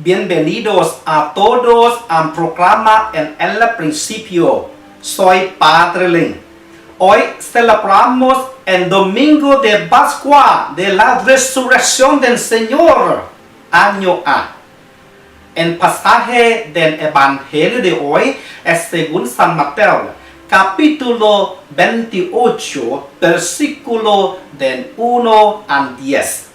Bienvenidos a todos al programa en el principio. Soy Padre Lin. Hoy celebramos el domingo de Pascua de la resurrección del Señor, año A. El pasaje del Evangelio de hoy es según San Mateo, capítulo 28, versículo del 1 al 10.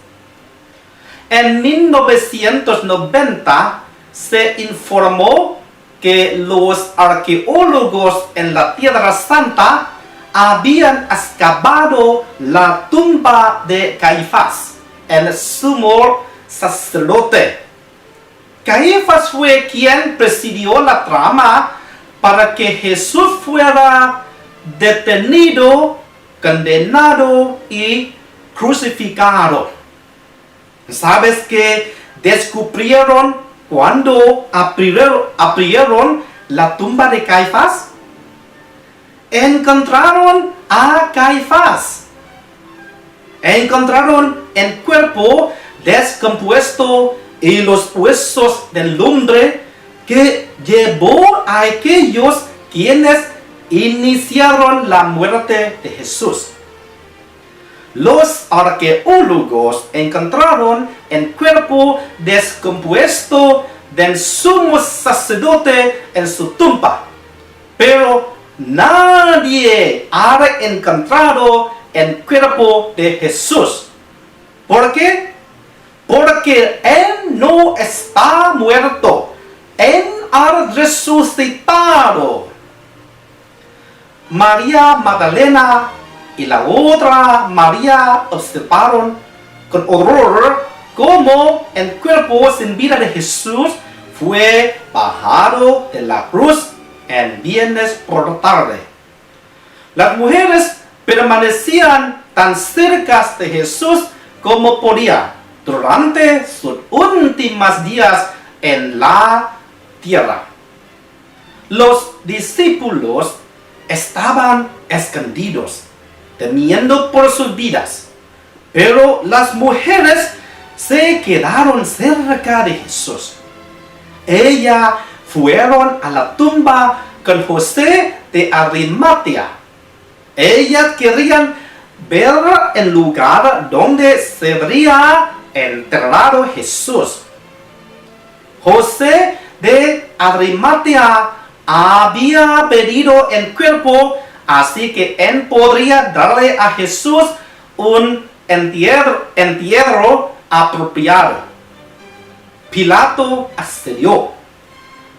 En 1990 se informó que los arqueólogos en la Tierra Santa habían excavado la tumba de Caifás, el sumo sacerdote. Caifás fue quien presidió la trama para que Jesús fuera detenido, condenado y crucificado. ¿Sabes qué descubrieron cuando abrieron la tumba de Caifás? Encontraron a Caifás. Encontraron el cuerpo descompuesto y los huesos del hombre que llevó a aquellos quienes iniciaron la muerte de Jesús. Los arqueólogos encontraron el cuerpo descompuesto del sumo sacerdote en su tumba, pero nadie ha encontrado el cuerpo de Jesús. ¿Por qué? Porque Él no está muerto, Él ha resucitado. María Magdalena y la otra María observaron con horror cómo el cuerpo sin vida de Jesús fue bajado de la cruz el viernes por la tarde. Las mujeres permanecían tan cerca de Jesús como podían durante sus últimos días en la tierra. Los discípulos estaban escondidos, temiendo por sus vidas, pero las mujeres se quedaron cerca de Jesús. Ellas fueron a la tumba con José de Arimatea. Ellas querían ver el lugar donde sería enterrado Jesús. José de Arimatea había pedido el cuerpo, así que él podría darle a Jesús un entierro apropiado. Pilato accedió.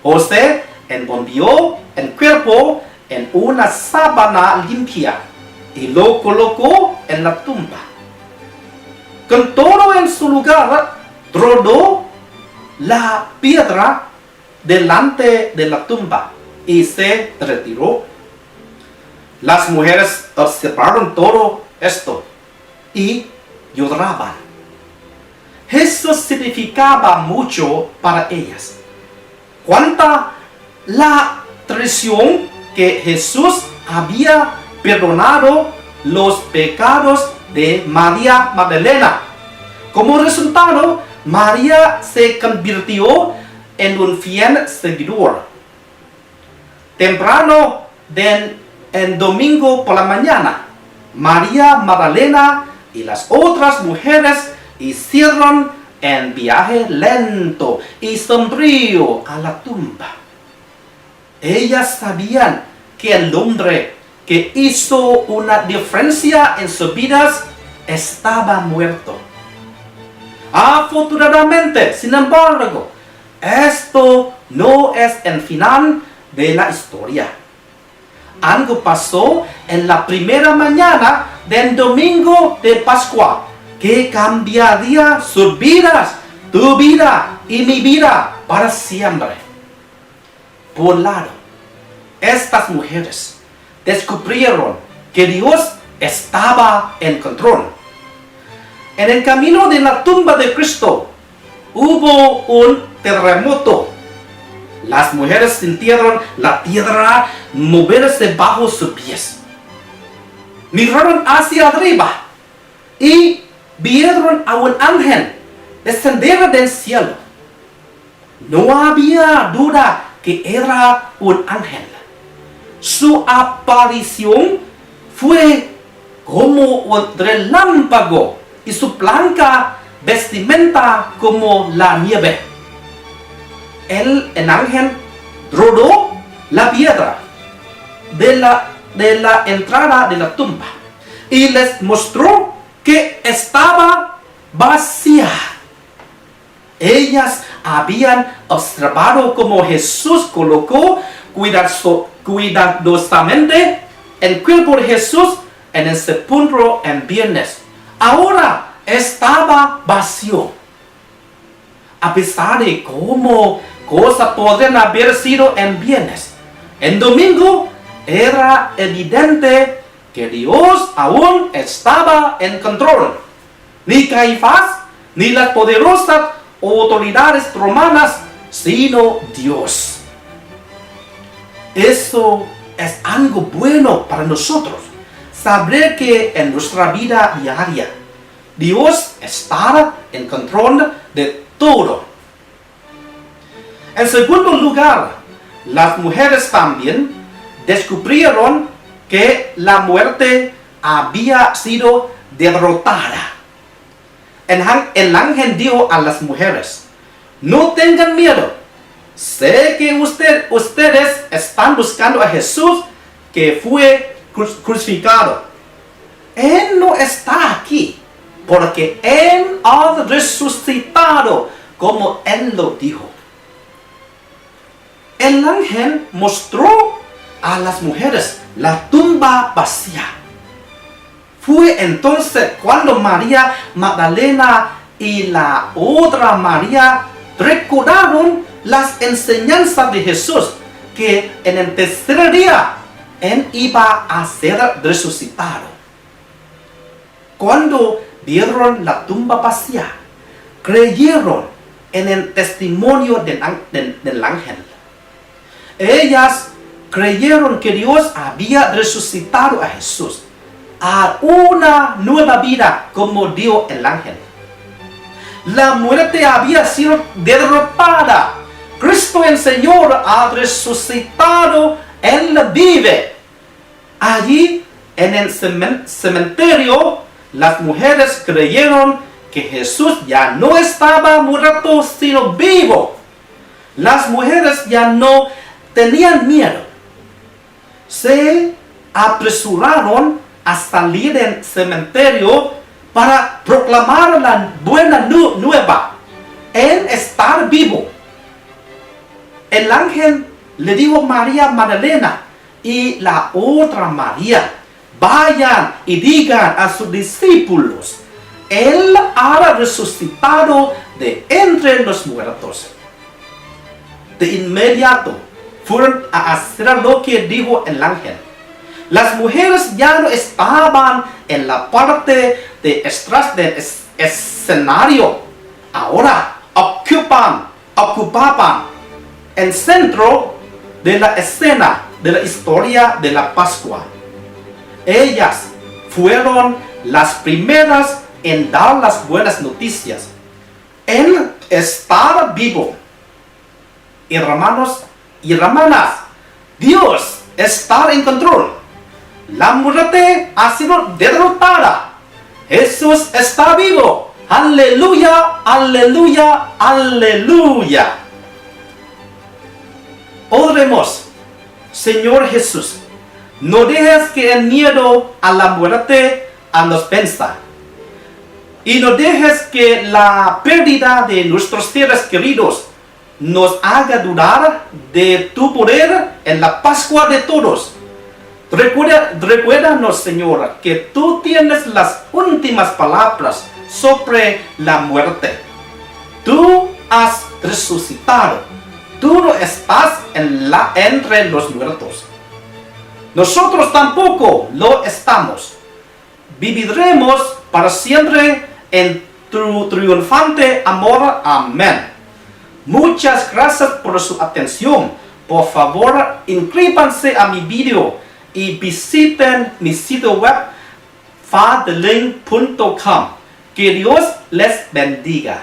José envolvió el cuerpo en una sábana limpia y lo colocó en la tumba. Con todo en su lugar, rodó la piedra delante de la tumba y se retiró. Las mujeres observaron todo esto y lloraban. Eso significaba mucho para ellas. Cuenta la tradición que Jesús había perdonado los pecados de María Magdalena. Como resultado, María se convirtió en un fiel seguidor. Temprano el domingo por la mañana, María Magdalena y las otras mujeres hicieron el viaje lento y sombrío a la tumba. Ellas sabían que el hombre que hizo una diferencia en sus vidas estaba muerto. Afortunadamente, sin embargo, esto no es el final de la historia. Algo pasó en la primera mañana del domingo de Pascua que cambiaría sus vidas, tu vida y mi vida para siempre. Por un lado, estas mujeres descubrieron que Dios estaba en control. En el camino de la tumba de Cristo hubo un terremoto. Las mujeres sintieron la tierra moverse bajo sus pies. Miraron hacia arriba y vieron a un ángel descender del cielo. No había duda que era un ángel. Su aparición fue como un relámpago y su blanca vestimenta como la nieve. El ángel rodó la piedra de la entrada de la tumba y les mostró que estaba vacía. Ellas habían observado cómo Jesús colocó cuidadosamente el cuerpo de Jesús en el sepulcro en viernes. Ahora estaba vacío. A pesar de cómo cosas podrían haber sido en viernes, en domingo era evidente que Dios aún estaba en control. Ni Caifás, ni las poderosas autoridades romanas, sino Dios. Eso es algo bueno para nosotros, saber que en nuestra vida diaria Dios está en control de todo. En segundo lugar, las mujeres también descubrieron que la muerte había sido derrotada. El ángel dijo a las mujeres: no tengan miedo. Sé que ustedes están buscando a Jesús que fue crucificado. Él no está aquí, porque Él ha resucitado como Él lo dijo. El ángel mostró a las mujeres la tumba vacía. Fue entonces cuando María Magdalena y la otra María recordaron las enseñanzas de Jesús, que en el tercer día Él iba a ser resucitado. Cuando vieron la tumba vacía, creyeron en el testimonio del ángel. Ellas creyeron que Dios había resucitado a Jesús a una nueva vida, como dijo el ángel. La muerte había sido derrotada. Cristo el Señor ha resucitado. Él vive. Allí en el cementerio, las mujeres creyeron que Jesús ya no estaba muerto, sino vivo. Las mujeres ya no tenían miedo. Se apresuraron a salir del cementerio para proclamar la buena nueva. Él está vivo. El ángel le dijo a María Magdalena y la otra María: vayan y digan a sus discípulos, Él ha resucitado de entre los muertos. De inmediato fueron a hacer lo que dijo el ángel. Las mujeres ya no estaban en la parte de atrás del escenario. Ahora ocupaban el centro de la escena de la historia de la Pascua. Ellas fueron las primeras en dar las buenas noticias. Él estaba vivo. Hermanos y hermanas, Dios está en control. La muerte ha sido derrotada. Jesús está vivo. Aleluya, aleluya, aleluya. Oremos. Señor Jesús, no dejes que el miedo a la muerte nos venza. Y no dejes que la pérdida de nuestros seres queridos nos haga dudar de tu poder en la Pascua de todos. Recuérdanos, Señor, que tú tienes las últimas palabras sobre la muerte. Tú has resucitado. Tú no estás entre los muertos. Nosotros tampoco lo estamos. Viviremos para siempre en tu triunfante amor. Amén. Muchas gracias por su atención. Por favor, inscríbanse a mi video y visiten mi sitio web fadelink.com. Que Dios les bendiga.